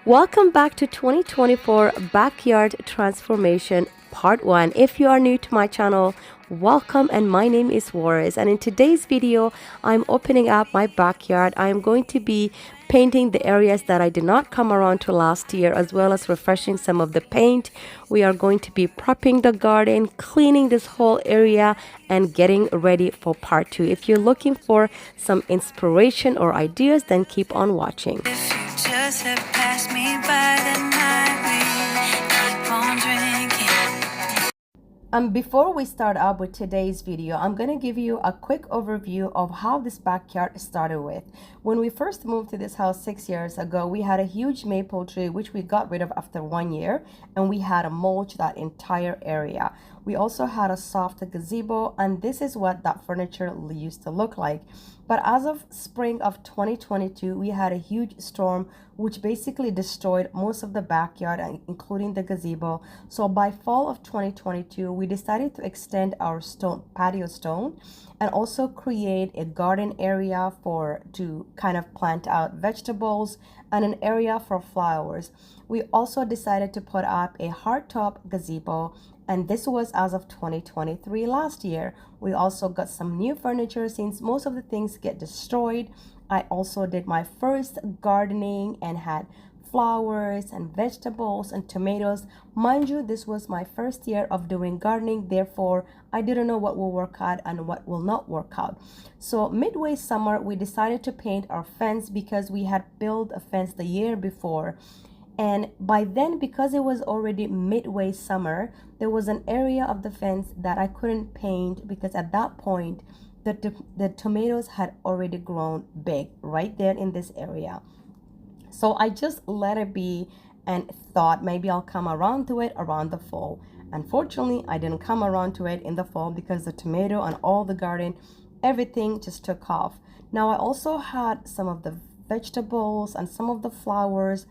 Welcome back to 2024 Backyard Transformation Part 1. If you are new to my channel, welcome, and my name is Warris, and in today's video I'm opening up my backyard. I am going to be painting the areas that I did not come around to last year, as well as refreshing some of the paint. We are going to be prepping the garden, cleaning this whole area, and getting ready for part 2. If you're looking for some inspiration or ideas, then keep on watching. Just have passed me by the night we keep on drinking. Before we start up with today's video, I'm going to give you a quick overview of how this backyard started with. When we first moved to this house 6 years ago, we had a huge maple tree which we got rid of after 1 year, and we had a mulch that entire area. We also had a soft gazebo, and this is what that furniture used to look like. But as of spring of 2022, we had a huge storm which basically destroyed most of the backyard, including the gazebo. So by fall of 2022, we decided to extend our patio stone and also create a garden area to kind of plant out vegetables and an area for flowers. We also decided to put up a hardtop gazebo, and this was as of 2023 last year. We also got some new furniture since most of the things get destroyed. I also did my first gardening and had flowers and vegetables and tomatoes. Mind you, this was my first year of doing gardening, therefore I didn't know what will work out and what will not work out. So midway summer, we decided to paint our fence because we had built a fence the year before. And by then, because it was already midway summer, there was an area of the fence that I couldn't paint because at that point, the tomatoes had already grown big right there in this area. So I just let it be and thought maybe I'll come around to it around the fall. Unfortunately, I didn't come around to it in the fall because the tomato and all the garden, everything just took off. Now I also had some of the vegetables and some of the flowers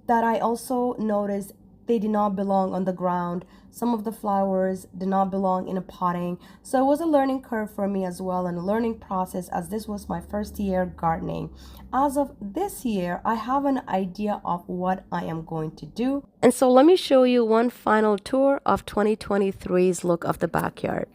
that I also noticed they did not belong on the ground. Some of the flowers did not belong in a potting. So it was a learning curve for me as well, and a learning process, as this was my first year gardening. As of this year, I have an idea of what I am going to do. And so let me show you one final tour of 2023's look of the backyard.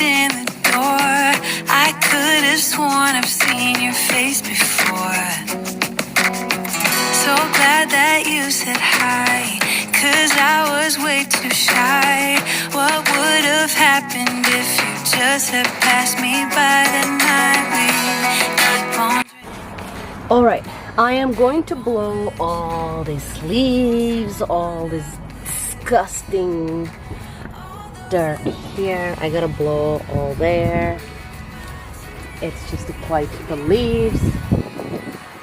In the door, I could have sworn I've seen your face before. So glad that you said hi, 'cause I was way too shy. What would have happened if you just had passed me by the night we keep on. Alright, I am going to blow all these leaves, all this disgusting dirt here. I gotta blow all there. It's just to quiet the leaves.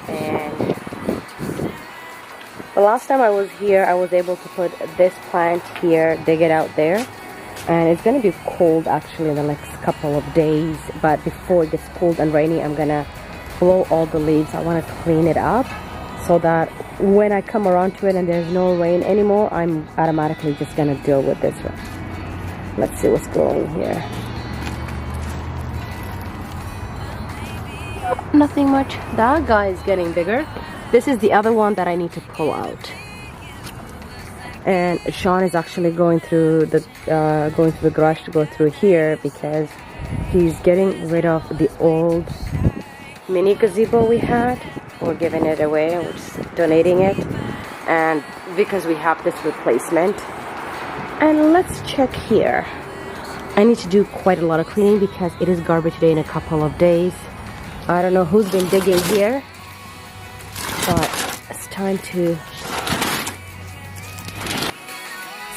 And the last time I was here, I was able to put this plant here, dig it out there, and it's gonna be cold actually in the next couple of days. But before it gets cold and rainy, I'm gonna blow all the leaves. I want to clean it up so that when I come around to it and there's no rain anymore, I'm automatically just gonna deal with this one. Let's see what's growing here. Nothing much. That guy is getting bigger. This is the other one that I need to pull out. And Sean is actually going through the garage to go through here because he's getting rid of the old mini gazebo we had. We're giving it away. We're just donating it, and because we have this replacement. And let's check here. I need to do quite a lot of cleaning because it is garbage day in a couple of days. I don't know who's been digging here, but it's time to.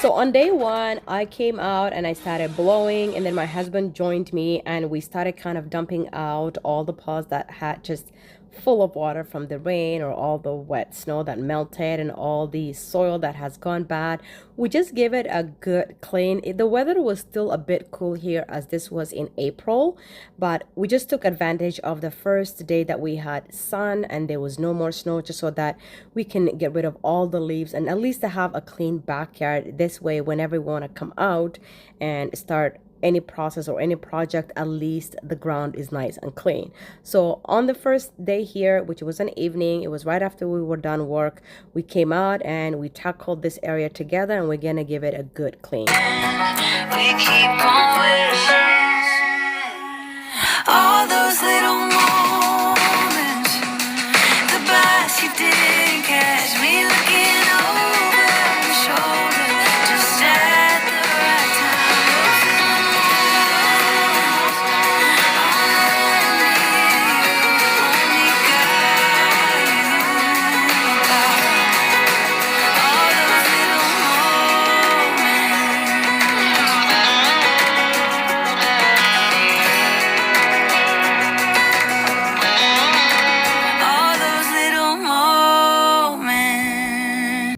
So on day one, I came out and I started blowing, and then my husband joined me and we started kind of dumping out all the pods that had just full of water from the rain or all the wet snow that melted and all the soil that has gone bad. We just gave it a good clean. The weather was still a bit cool here as this was in April, but we just took advantage of the first day that we had sun and there was no more snow, just so that we can get rid of all the leaves and at least to have a clean backyard. This way, whenever we want to come out and start any process or any project, at least the ground is nice and clean. So on the first day here, which was an evening, it was right after we were done work, we came out and we tackled this area together, and we're gonna give it a good clean. We keep going. All those little moments, the bus you didn't catch me looking over your shoulder, just at the right time.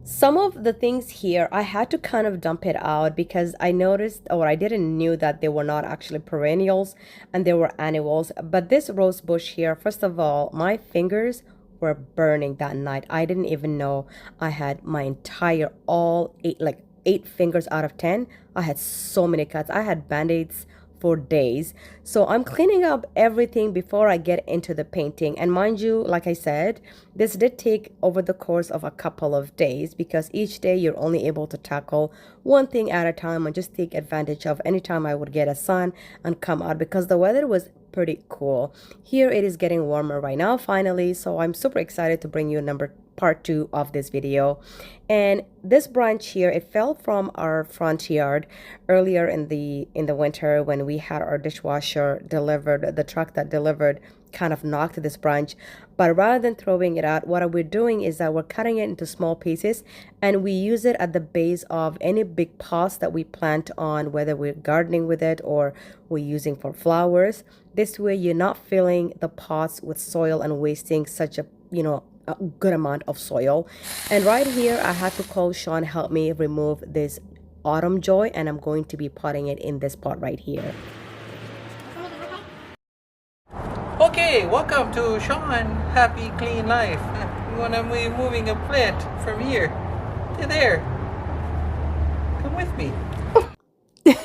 Some of the things here, I had to kind of dump it out because I noticed, or I didn't knew that they were not actually perennials and they were annuals. But this rose bush here, first of all, my fingers were burning that night. I didn't even know I had my entire all eight fingers out of 10. I had so many cuts. I had band-aids for days. So I'm cleaning up everything before I get into the painting. And mind you, like I said, this did take over the course of a couple of days because each day you're only able to tackle one thing at a time and just take advantage of any time I would get a sun and come out, because the weather was pretty cool. Here it is getting warmer right now finally, so I'm super excited to bring you part 2 of this video. And this branch here, it fell from our front yard earlier in the winter when we had our dishwasher delivered. The truck that delivered kind of knocked this branch, but rather than throwing it out, what we're doing is that we're cutting it into small pieces and we use it at the base of any big pots that we plant on, whether we're gardening with it or we're using for flowers. This way you're not filling the pots with soil and wasting such a good amount of soil. And right here I had to call Sean help me remove this autumn joy, and I'm going to be potting it in this pot right here. Okay, welcome to Sean Happy Clean Life. We want to be moving a plant from here to there. Come with me.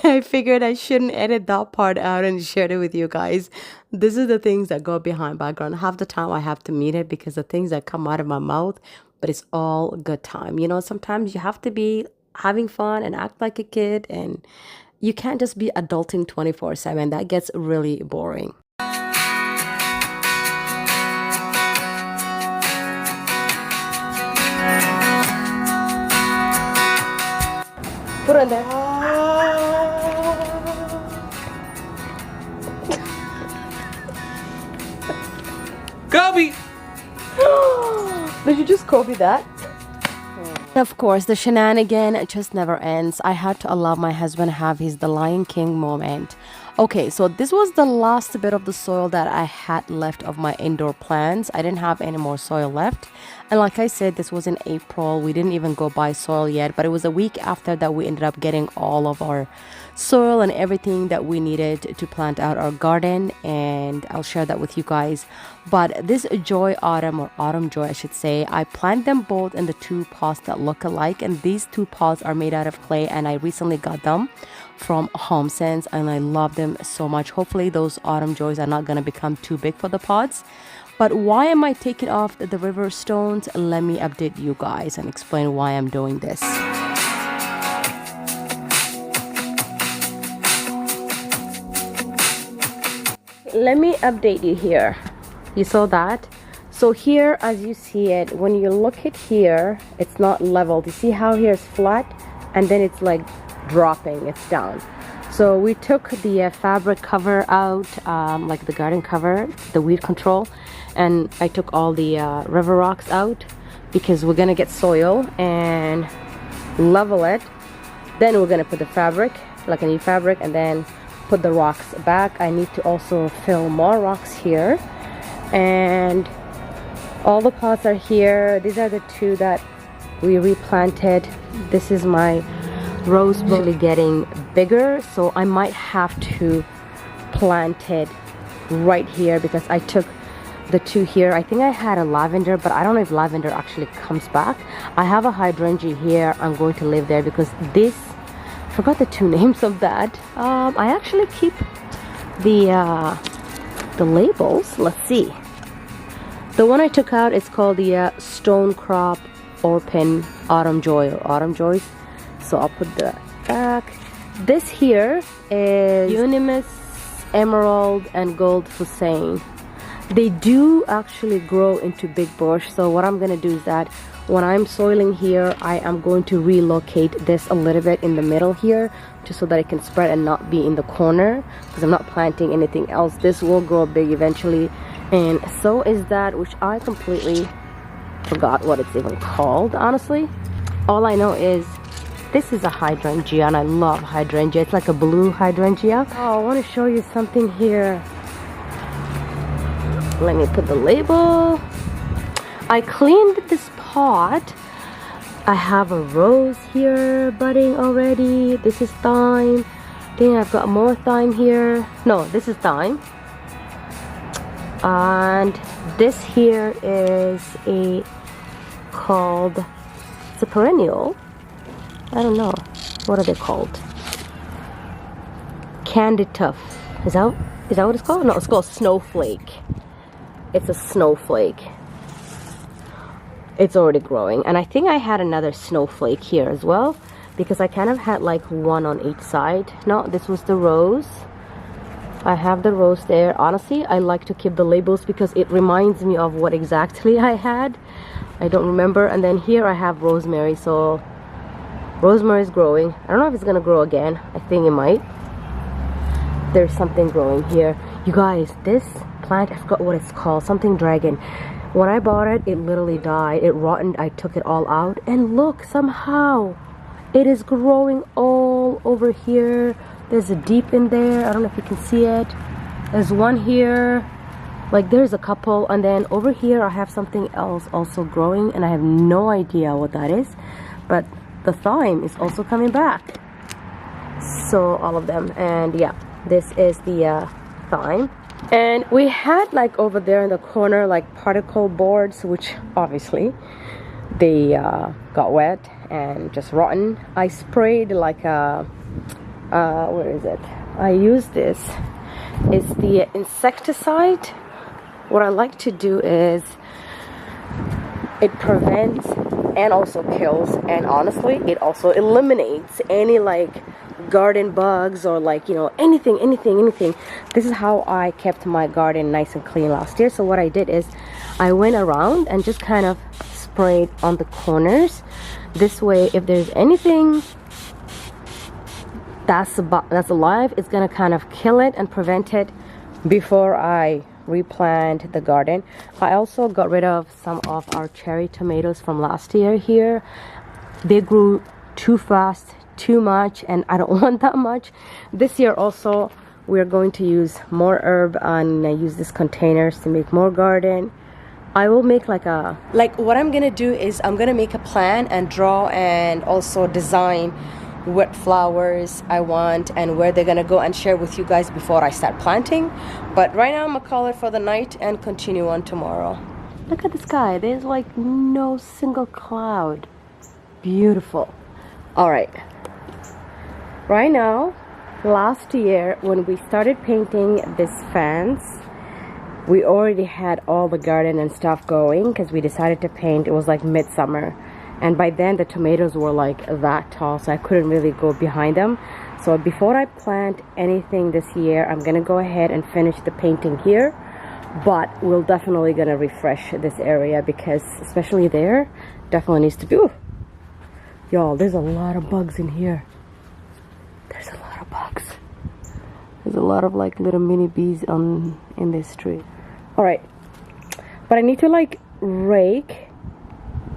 I figured I shouldn't edit that part out and share it with you guys. This is the things that go behind background. Half the time I have to mute it because the things that come out of my mouth, but it's all good time. Sometimes you have to be having fun and act like a kid, and you can't just be adulting 24/7. That gets really boring. Put it there. Kobe! Did you just copy that? Of course, the shenanigan just never ends. I had to allow my husband have the Lion King moment. Okay, so this was the last bit of the soil that I had left of my indoor plants. I didn't have any more soil left. And like I said, this was in April. We didn't even go buy soil yet, but it was a week after that we ended up getting all of our soil and everything that we needed to plant out our garden, and I'll share that with you guys. But this joy autumn, or autumn joy I should say, I planted them both in the 2 pots that look alike, and these 2 pots are made out of clay, and I recently got them from HomeSense and I love them so much. Hopefully those autumn joys are not going to become too big for the pots. But why am I taking off the river stones? Let me update you guys and explain why I'm doing this. Let me update you here. You saw that? So here, as you see it, when you look at here, it's not leveled. You see how here is flat and then it's like dropping, it's down. So we took the fabric cover out, like the garden cover, the weed control, and I took all the river rocks out because we're gonna get soil and level it. Then we're gonna put the fabric, like a new fabric, and then put the rocks back. I need to also fill more rocks here, and All the pots are here. These are the two that we replanted. This is my rose bush getting bigger, so I might have to plant it right here because I took the two here. I think I had a lavender, but I don't know if lavender actually comes back. I have a hydrangea here. I'm going to live there because this, I forgot the two names of that. I actually keep the labels. Let's see. The one I took out is called the Stone Crop Orpin Autumn Joy or Autumn Joys. So I'll put that back. This here is Quntis, Emerald, and Gold Hussein. They do actually grow into big bush. So what I'm gonna do is that when I'm soiling here, I am going to relocate this a little bit in the middle here, just so that it can spread and not be in the corner, because I'm not planting anything else. This will grow big eventually, and so is that, which I completely forgot what it's even called, honestly. All I know is this is a hydrangea, and I love hydrangea. It's like a blue hydrangea. Oh, I want to show you something here. Let me put the label. I cleaned this pot. I have a rose here budding already. This is thyme. I think I've got more thyme here. No, this is thyme. And this here is it's a perennial. I don't know. What are they called? Candy Tuff. Is that what it's called? No, it's called Snowflake. It's a snowflake. It's already growing. And I think I had another snowflake here as well, because I kind of had like one on each side. No, this was the rose. I have the rose there. Honestly, I like to keep the labels because it reminds me of what exactly I had. I don't remember. And then here I have rosemary. So rosemary is growing. I don't know if it's gonna grow again. I think it might. There's something growing here. You guys, this plant, I forgot what it's called. Something dragon. When I bought it, it literally died. It rotted. I took it all out. And look, somehow it is growing all over here. There's a deep in there. I don't know if you can see it. There's one here. Like there's a couple. And then over here I have something else also growing, and I have no idea what that is. But the thyme is also coming back. So all of them. And yeah, this is the thyme. And we had like over there in the corner like particle boards, which obviously they got wet and just rotten. I sprayed like a where is it? I use this. It's the insecticide. What I like to do is it prevents and also kills, and honestly it also eliminates any like garden bugs or like, you know, anything. This is how I kept my garden nice and clean last year. So what I did is I went around and just kind of sprayed on the corners. This way, if there's anything that's alive, it's gonna kind of kill it and prevent it before I replant the garden. I also got rid of some of our cherry tomatoes from last year here. They grew too fast, too much, and I don't want that much. This year also we're going to use more herb, and I use these containers to make more garden. I will make like what I'm gonna do is I'm gonna make a plan and draw and also design what flowers I want and where they're gonna go, and share with you guys before I start planting. But right now I'm gonna call it for the night and continue on tomorrow. Look at the sky. There's like no single cloud. Beautiful. All right. Right now, last year when we started painting this fence, we already had all the garden and stuff going because we decided to paint. It was like midsummer, and by then the tomatoes were like that tall, so I couldn't really go behind them. So before I plant anything this year, I'm gonna go ahead and finish the painting here, but we're definitely gonna refresh this area because especially there definitely needs to be. Y'all, there's a lot of bugs in here. There's a lot of bugs. There's a lot of like little mini bees in this tree. All right, but I need to like rake,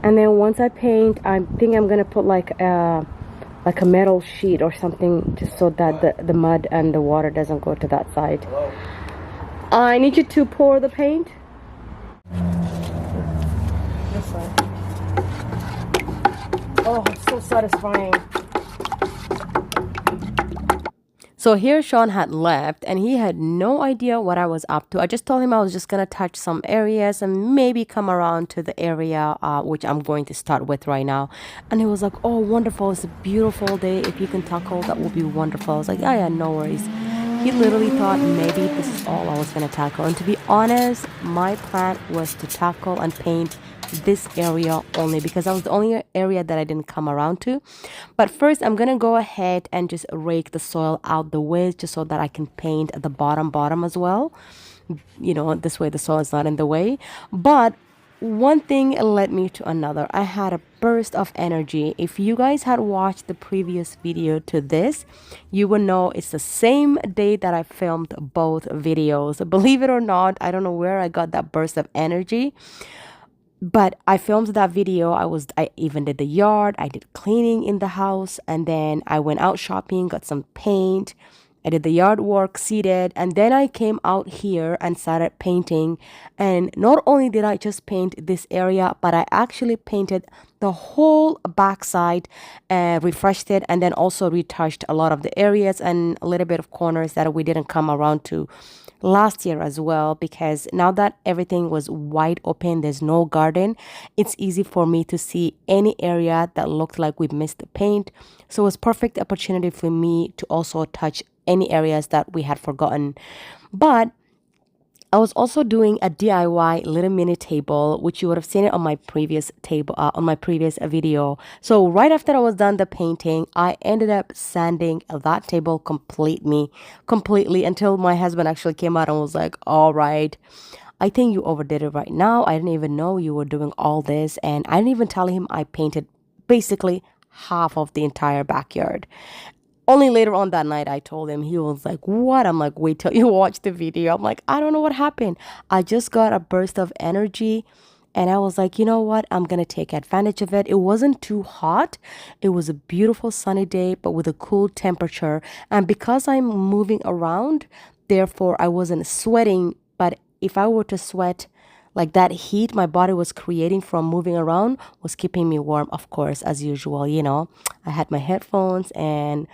and then once I paint, I think I'm gonna put like a metal sheet or something, just so that the mud and the water doesn't go to that side. I need you to pour the paint. Oh, it's so satisfying. So here Sean had left and he had no idea what I was up to. I just told him I was just going to touch some areas and maybe come around to the area which I'm going to start with right now. And he was like, oh, wonderful. It's a beautiful day. If you can tackle, that would be wonderful. I was like, yeah, no worries. He literally thought maybe this is all I was going to tackle. And to be honest, my plan was to tackle and paint this area only because that was the only area that I didn't come around to. But first I'm gonna go ahead and just rake the soil out the way just so that I can paint the bottom as well, you know, this way the soil is not in the way. But one thing led me to another. I had a burst of energy. If you guys had watched the previous video to this, you would know it's the same day that I filmed both videos. Believe it or not, I don't know where I got that burst of energy. But I filmed that video. I even did the yard. I did cleaning in the house. And then I went out shopping, got some paint. I did the yard work, seeded. And then I came out here and started painting. And not only did I just paint this area, but I actually painted the whole backside, refreshed it, and then also retouched a lot of the areas and a little bit of corners that we didn't come around to last year as well, because now that everything was wide open, there's no garden, it's easy for me to see any area that looked like we missed the paint. So it was perfect opportunity for me to also touch any areas that we had forgotten. But I was also doing a DIY little mini table, which you would have seen it on my previous table, on my previous video. So right after I was done the painting, I ended up sanding that table completely until my husband actually came out and was like, all right, I think you overdid it right now. I didn't even know you were doing all this. And I didn't even tell him I painted basically half of the entire backyard. Only later on that night, I told him. He was like, what? I'm like, wait till you watch the video. I'm like, I don't know what happened. I just got a burst of energy. And I was like, you know what? I'm going to take advantage of it. It wasn't too hot. It was a beautiful sunny day, but with a cool temperature. And because I'm moving around, therefore, I wasn't sweating. But if I were to sweat, like that heat my body was creating from moving around was keeping me warm, of course, as usual, you know. I had my headphones and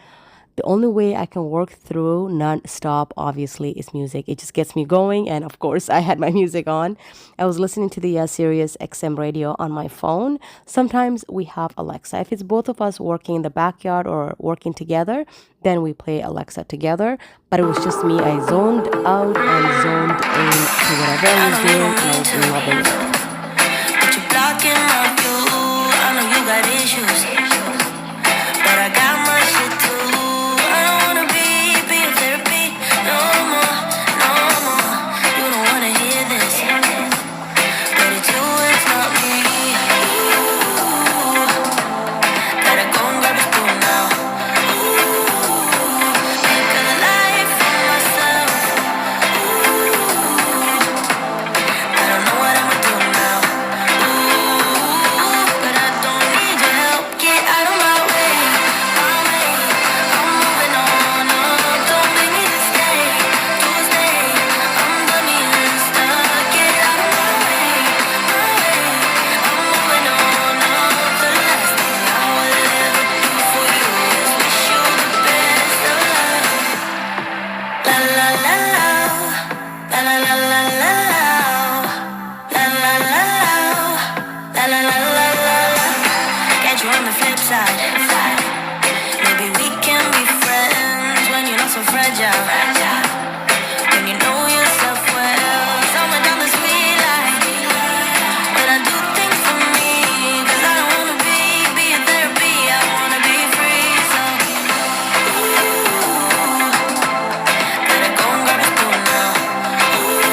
the only way I can work through non-stop, obviously, is music. It just gets me going. And of course, I had my music on. I was listening to the Sirius XM radio on my phone. Sometimes we have Alexa. If it's both of us working in the backyard or working together, then we play Alexa together. But it was just me. I zoned out and zoned in to whatever I was doing, and I was loving it. But you're blocking my view. I know you got issues, but I got my shit too. I don't wanna be your therapy no more, no more. You don't wanna hear this, but it's you, it's not me. Ooh, gotta go and grab a spoon now. Ooh, make a life for myself. Ooh, I don't know what I'ma do now. Ooh, but I don't need your help. Get out of my way, my way. I'm moving on up. Don't make me stay, do stay. I'm done being stuck. Get out of my way, my way. I'm moving on up. The last thing I will ever do for you is wish you the best of luck. La la la la, la la la la la la, la la la la, la la la la la. Catch you on the flip side. Maybe we can be friends when you're not so fragile. When you know yourself well, somewhere down the sweet line. But I do things for me, 'cause I don't wanna be your therapy. I wanna be free, so ooh, gotta go and grab a spoon now. Ooh,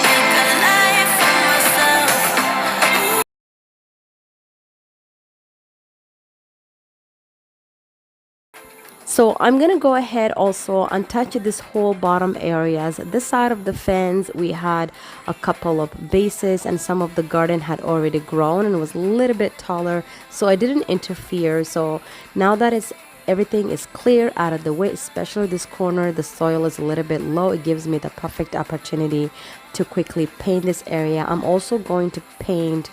make a life for myself. So I'm gonna go ahead also and touch this whole bottom areas. This side of the fence, we had a couple of vases and some of the garden had already grown and was a little bit taller, so I didn't interfere. So now that everything is clear out of the way, especially this corner, the soil is a little bit low, it gives me the perfect opportunity to quickly paint this area. I'm also going to paint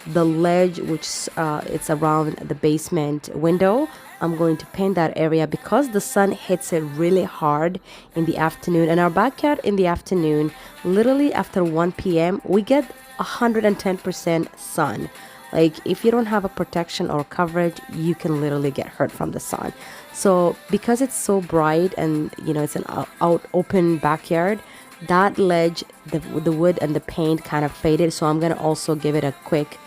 the ledge, which it's around the basement window. I'm going to paint that area because the sun hits it really hard in the afternoon. And our backyard in the afternoon, literally after 1 p.m., we get 110% sun. Like if you don't have a protection or coverage, you can literally get hurt from the sun. So because it's so bright and it's an open backyard, that ledge, the wood and the paint kind of faded. So I'm gonna also give it a quick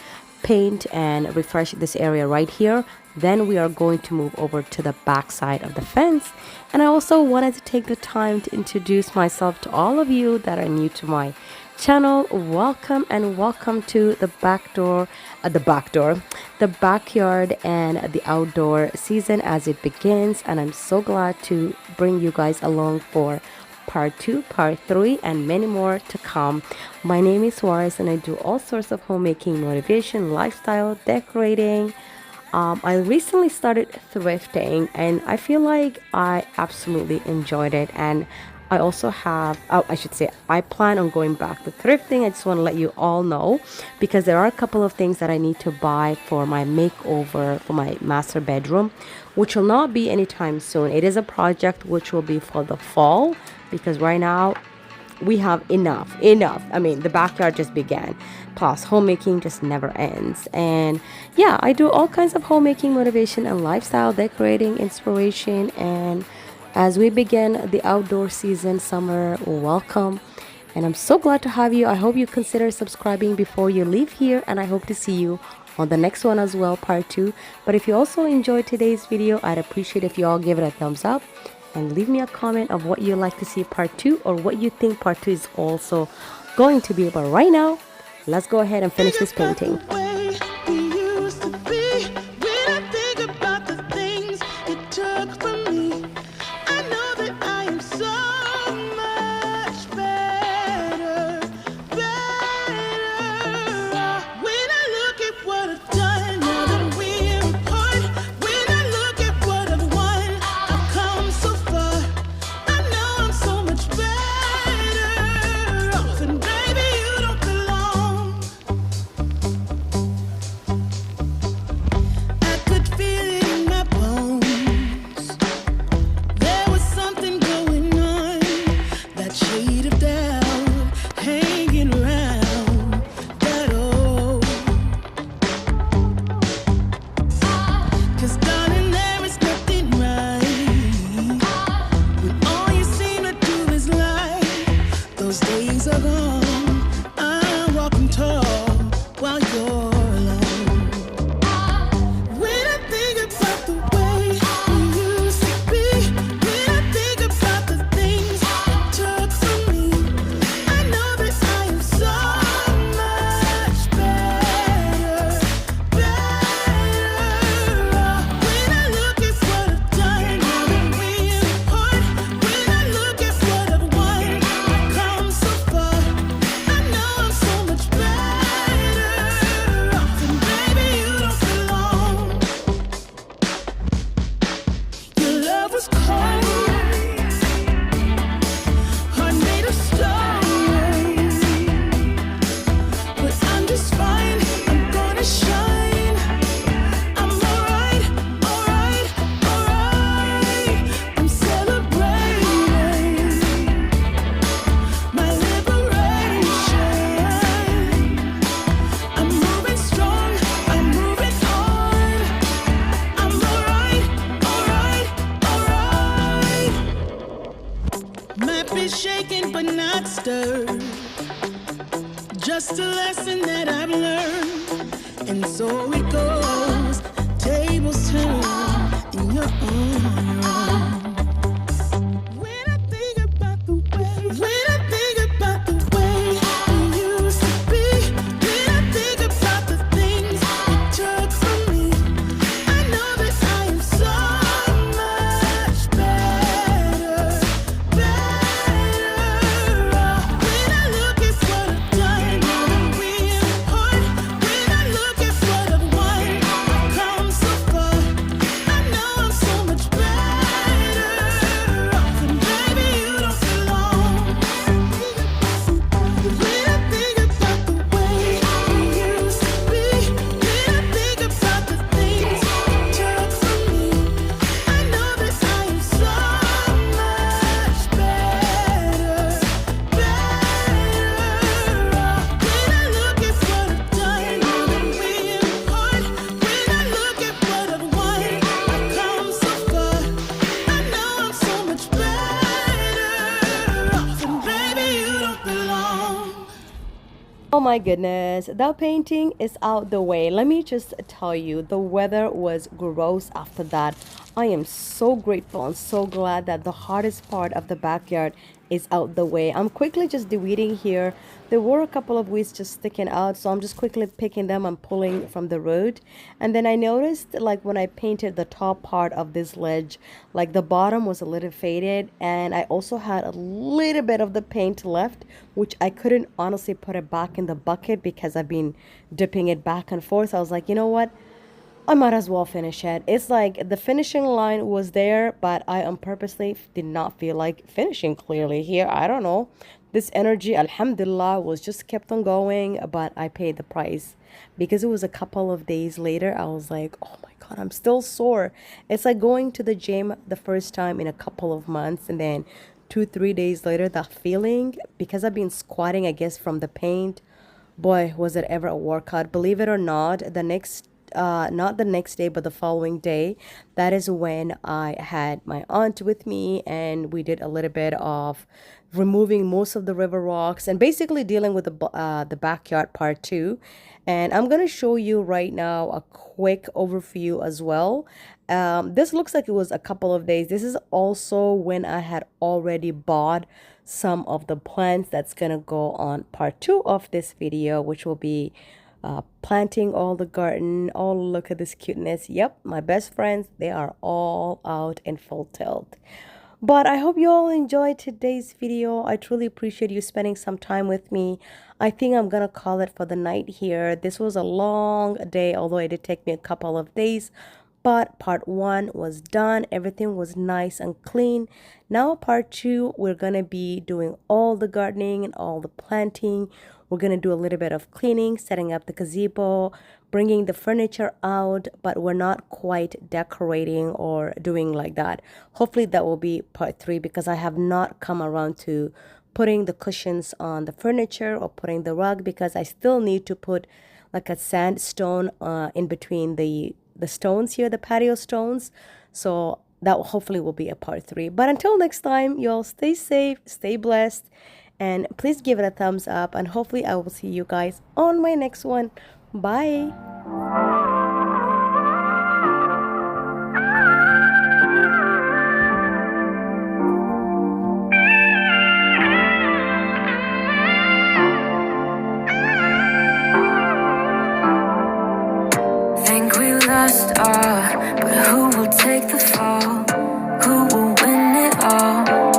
paint and refresh this area right here. Then we are going to move over to the back side of the fence. And I also wanted to take the time to introduce myself to all of you that are new to my channel. Welcome and welcome to the backyard and the outdoor season as it begins. And I'm so glad to bring you guys along for part 2, part 3, and many more to come. My name is Juarez and I do all sorts of homemaking, motivation, lifestyle, decorating. I recently started thrifting and I feel like I absolutely enjoyed it. And I also have, I plan on going back to thrifting. I just want to let you all know because there are a couple of things that I need to buy for my makeover for my master bedroom, which will not be anytime soon. It is a project which will be for the fall because right now we have enough. I mean, the backyard just began. Plus, homemaking just never ends. And yeah, I do all kinds of homemaking, motivation, and lifestyle, decorating, inspiration, and as we begin the outdoor season, summer, welcome. And I'm so glad to have you. I hope you consider subscribing before you leave here. And I hope to see you on the next one as well, part 2. But if you also enjoyed today's video, I'd appreciate if you all give it a thumbs up. And leave me a comment of what you'd like to see part 2 or what you think part 2 is also going to be. But right now, let's go ahead and finish this painting. Shaken but not stirred, just a lesson that I've learned, and so it goes. Tables turn, and you're on your own. When I think about the way we used to be, when I think about the things it took from me, I know that I am so much better. When I look at what I've done, when we apart, when I look at what I've won, I've come so far. I know I'm so much better. Oh my goodness, that painting is out the way. Let me just tell you, the weather was gross after that. I am so grateful and so glad that the hardest part of the backyard is out the way. I'm quickly just de-weeding here. There were a couple of weeds just sticking out, so I'm just quickly picking them and pulling from the root. And then I noticed, like, when I painted the top part of this ledge, like the bottom was a little faded, and I also had a little bit of the paint left, which I couldn't honestly put it back in the bucket because I've been dipping it back and forth. I was like, you know what? I might as well finish it. It's like the finishing line was there, but I purposely did not feel like finishing clearly here. I don't know. This energy, alhamdulillah, was just kept on going, but I paid the price because it was a couple of days later. I was like, oh my God, I'm still sore. It's like going to the gym the first time in a couple of months, and then 2, 3 days later, that feeling, because I've been squatting, I guess, from the paint. Boy, was it ever a workout. Believe it or not, not the next day, but the following day, that is when I had my aunt with me, and we did a little bit of removing most of the river rocks and basically dealing with the backyard part too. And I'm gonna show you right now a quick overview as well. This looks like it was a couple of days. This is also when I had already bought some of the plants that's gonna go on part 2 of this video, which will be planting all the garden. Oh, look at this cuteness. Yep, my best friends, they are all out in full tilt. But I hope you all enjoyed today's video. I truly appreciate you spending some time with me. I think I'm gonna call it for the night here. This was a long day, although it did take me a couple of days. But part 1 was done. Everything was nice and clean. Now part 2, we're gonna be doing all the gardening and all the planting. We're gonna do a little bit of cleaning, setting up the gazebo, bringing the furniture out, but we're not quite decorating or doing like that. Hopefully that will be part 3, because I have not come around to putting the cushions on the furniture or putting the rug, because I still need to put like a sandstone in between the stones here, the patio stones. So that hopefully will be a part 3. But until next time, y'all stay safe, stay blessed, and please give it a thumbs up, and hopefully I will see you guys on my next one. Bye. Think we lost all, but who will take the fall? Who will win it all?